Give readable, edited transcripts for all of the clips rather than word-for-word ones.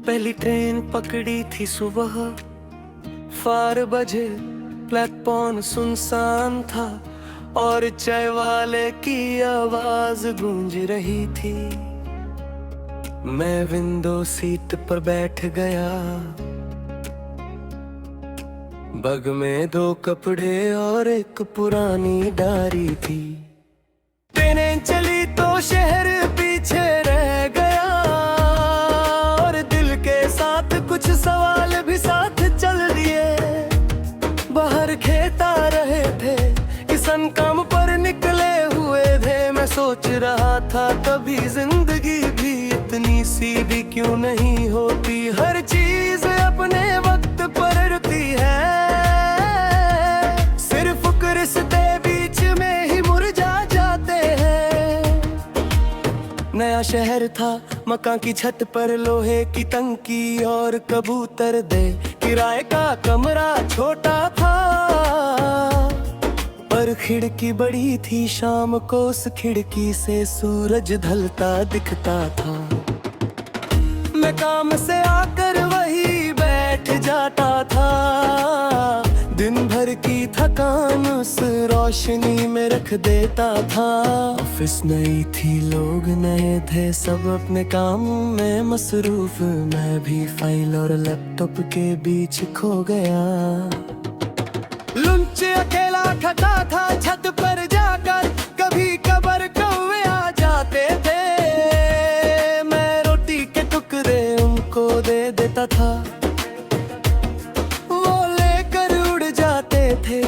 पहली ट्रेन पकड़ी थी सुबह 4 बजे, प्लेटफॉर्म सुनसान था और चाय वाले की आवाज गूंज रही थी। मैं विंडो सीट पर बैठ गया, बैग में 2 कपड़े और एक पुरानी डायरी थी। ट्रेनें चली तो शहर पीछे रह गया और दिल के साथ कुछ सवाल भी साथ चल दिए। बाहर खेत आ रहे थे, किसान काम पर निकले हुए थे। मैं सोच रहा था कभी जिंदगी भी इतनी सीधी क्यों नहीं होती। हर चीज अपने वक्त पर रुकती है, सिर्फ रिश्ते बीच में ही मुरझा जाते हैं। नया शहर था, मकान की छत पर लोहे की टंकी और कबूतर दे। किराए का कमरा छोटा था पर खिड़की बड़ी थी। शाम को उस खिड़की से सूरज ढलता दिखता था। मैं काम से आकर वही बैठ जाता था, दिन भर की थकान उस रोशनी में रख देता था। ऑफिस नई थी, लोग नए थे, सब अपने काम में मसरूफ। मैं भी फाइल और लैपटॉप के बीच खो गया। लंच अकेला खाता था छत पर जाकर, कभी कबर कौवे आ जाते थे। मैं रोटी के टुकड़े उनको दे देता था, वो लेकर उड़ जाते थे।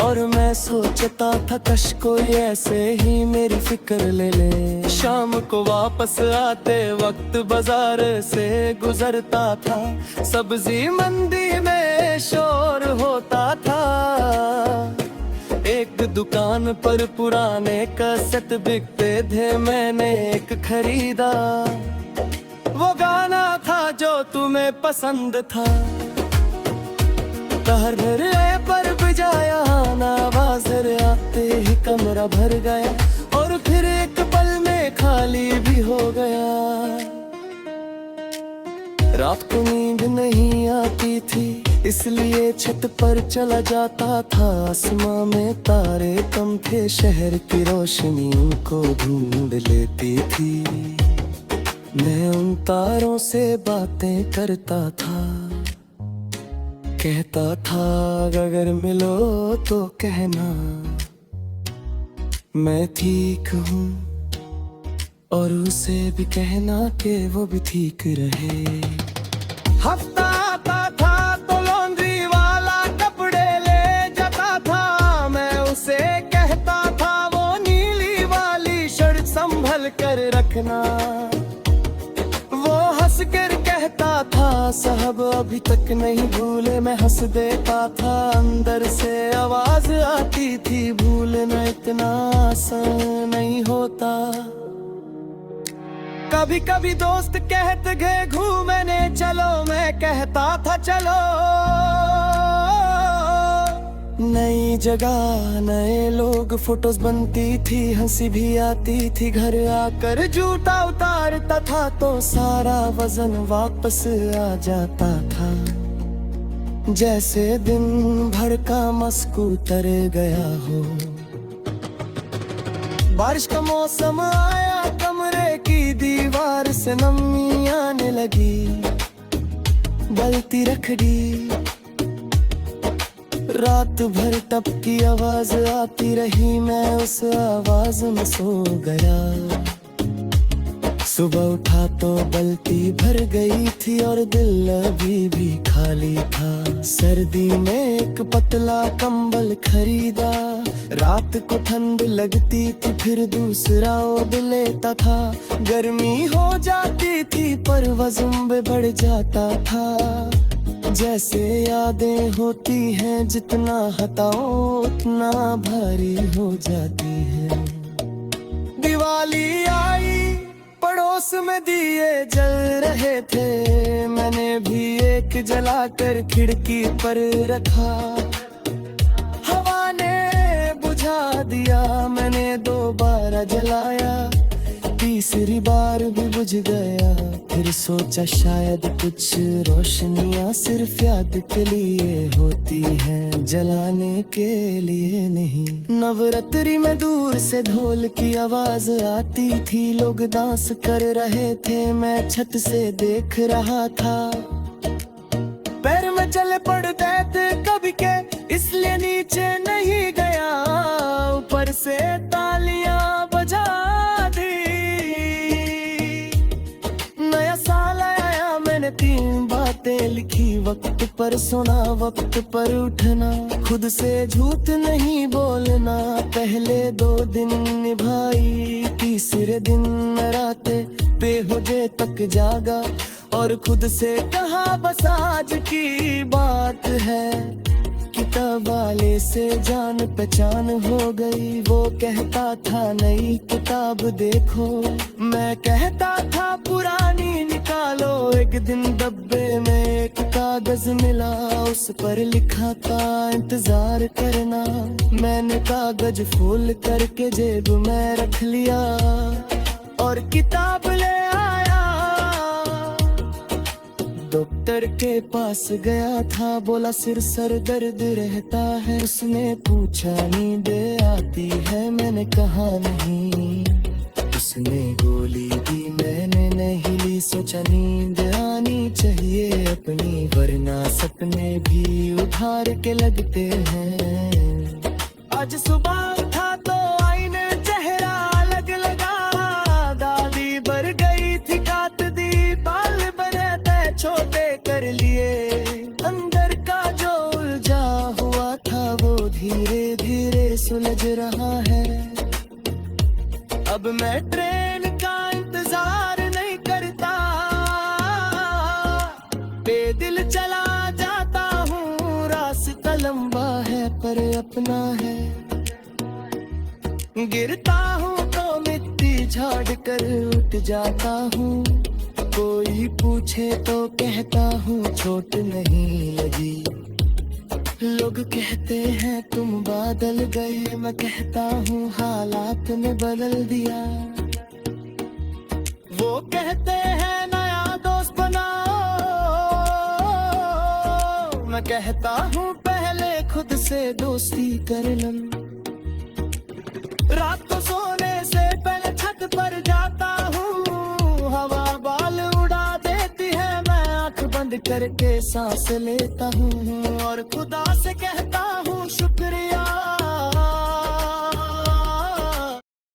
और मैं सोचता था कश कोई ऐसे ही मेरी फिक्र ले ले। शाम को वापस आते वक्त बाजार से गुजरता था, सब्जी मंडी में शोर होता था। एक दुकान पर पुराने कैसेट बिकते थे, मैंने एक खरीदा। वो गाना था जो तुम्हें पसंद था, कहर पर बजाया ना, आवाज आते ही कमरा भर गया और फिर एक पल में खाली भी हो गया। रात को नींद नहीं आती थी, इसलिए छत पर चला जाता था। आसमां में तारे कम थे, शहर की रोशनी उनको ढूंढ लेती थी। मैं उन तारों से बातें करता था, कहता था अगर मिलो तो कहना मैं ठीक हूँ, और उसे भी कहना कि वो भी ठीक रहे। हफ्ता आता था तो लॉन्ड्री वाला कपड़े ले जाता था। मैं उसे कहता था वो नीली वाली शर्ट संभल कर रखना। वो हंस कर कहता था साहब अभी तक नहीं भूले। मैं हंस देता था, अंदर से आवाज आती थी भूलना इतना आसान नहीं होता। कभी कभी दोस्त कहते गए घूमने चलो, मैं कहता था चलो। नई जगह नए लोग, फोटोज बनती थी, हंसी भी आती थी। घर आकर जूता उतारता था तो सारा वजन वापस आ जाता था। जैसे दिन भर का मस्क उतर गया हो। बारिश का मौसम आया, कमरे की दीवार से नमी आने लगी। गलती रखड़ी, रात भर टप की आवाज आती रही। मैं उस आवाज में सो गया। सुबह उठा तो बल्टी भर गई थी और दिल अभी भी खाली था। सर्दी में एक पतला कंबल खरीदा, रात को ठंड लगती थी फिर दूसरा ओढ़ लेता था। गर्मी हो जाती थी पर वजन बढ़ जाता था। जैसे यादें होती हैं, जितना हटाओ उतना भारी हो जाती है। दिवाली आई, पड़ोस में दिए जल रहे थे। मैंने भी एक जलाकर खिड़की पर रखा। हवा ने बुझा दिया, मैंने दोबारा जलाया। तीसरी बार भी बुझ गया। फिर सोचा शायद कुछ रोशनियां सिर्फ याद के लिए होती हैं, जलाने के लिए नहीं। नवरात्रि में दूर से ढोल की आवाज आती थी, लोग डांस कर रहे थे, मैं छत से देख रहा था। पैर में चले पड़ते थे कभी के, इसलिए नीचे नहीं गया, ऊपर से तालियां बजा दी। नया साल आया, मैंने 3 बातें लिखी, वक्त पर सोना, वक्त पर उठना, खुद से झूठ नहीं बोलना। पहले 2 दिन निभाई, तीसरे दिन रातें बेहोजे तक जागा और खुद से कहा बस आज की बात है। किताब वाले से जान पहचान हो गई, वो कहता था नई किताब देखो, मैं कहता था पुरानी निकालो। एक दिन डब्बे में एक कागज मिला, उस पर लिखा था इंतजार करना। मैंने कागज फोल्ड करके जेब में रख लिया और किताब ले आया। डॉक्टर के पास गया था, बोला सिर सर दर्द रहता है। उसने पूछा नींद आती है, मैंने कहा नहीं। उसने गोली दी, मैंने नहीं ली, सोचा नींद आनी चाहिए अपनी, वरना सपने भी उधार के लगते हैं। आज सुबह उठा तो आईने चेहरा अलग लगा, दादी बढ़ गई थी, काट दी बाल बने थे छोटे कर लिए। अंदर का जो उलझा हुआ था वो धीरे धीरे सुलझ रहा है। अब मैं ट्रेन का इंतजार नहीं करता, बेदिल चला जाता हूँ। रास्ता लंबा है पर अपना है, गिरता हूँ तो मिट्टी झाड़ कर उठ जाता हूँ। कोई पूछे तो कहता हूँ चोट नहीं लगी। लोग कहते हैं तुम बादल गए, मैं कहता हूँ हालात ने बदल दिया। वो कहते हैं नया दोस्त बनाओ, मैं कहता हूँ पहले खुद से दोस्ती कर लो। रात को सोने से पहले छत पर जाता हूँ, हवा बाल उड़ा देती है, मैं आंख बंद करके सांस लेता हूँ और खुदा से कहता हूँ शुक्रिया।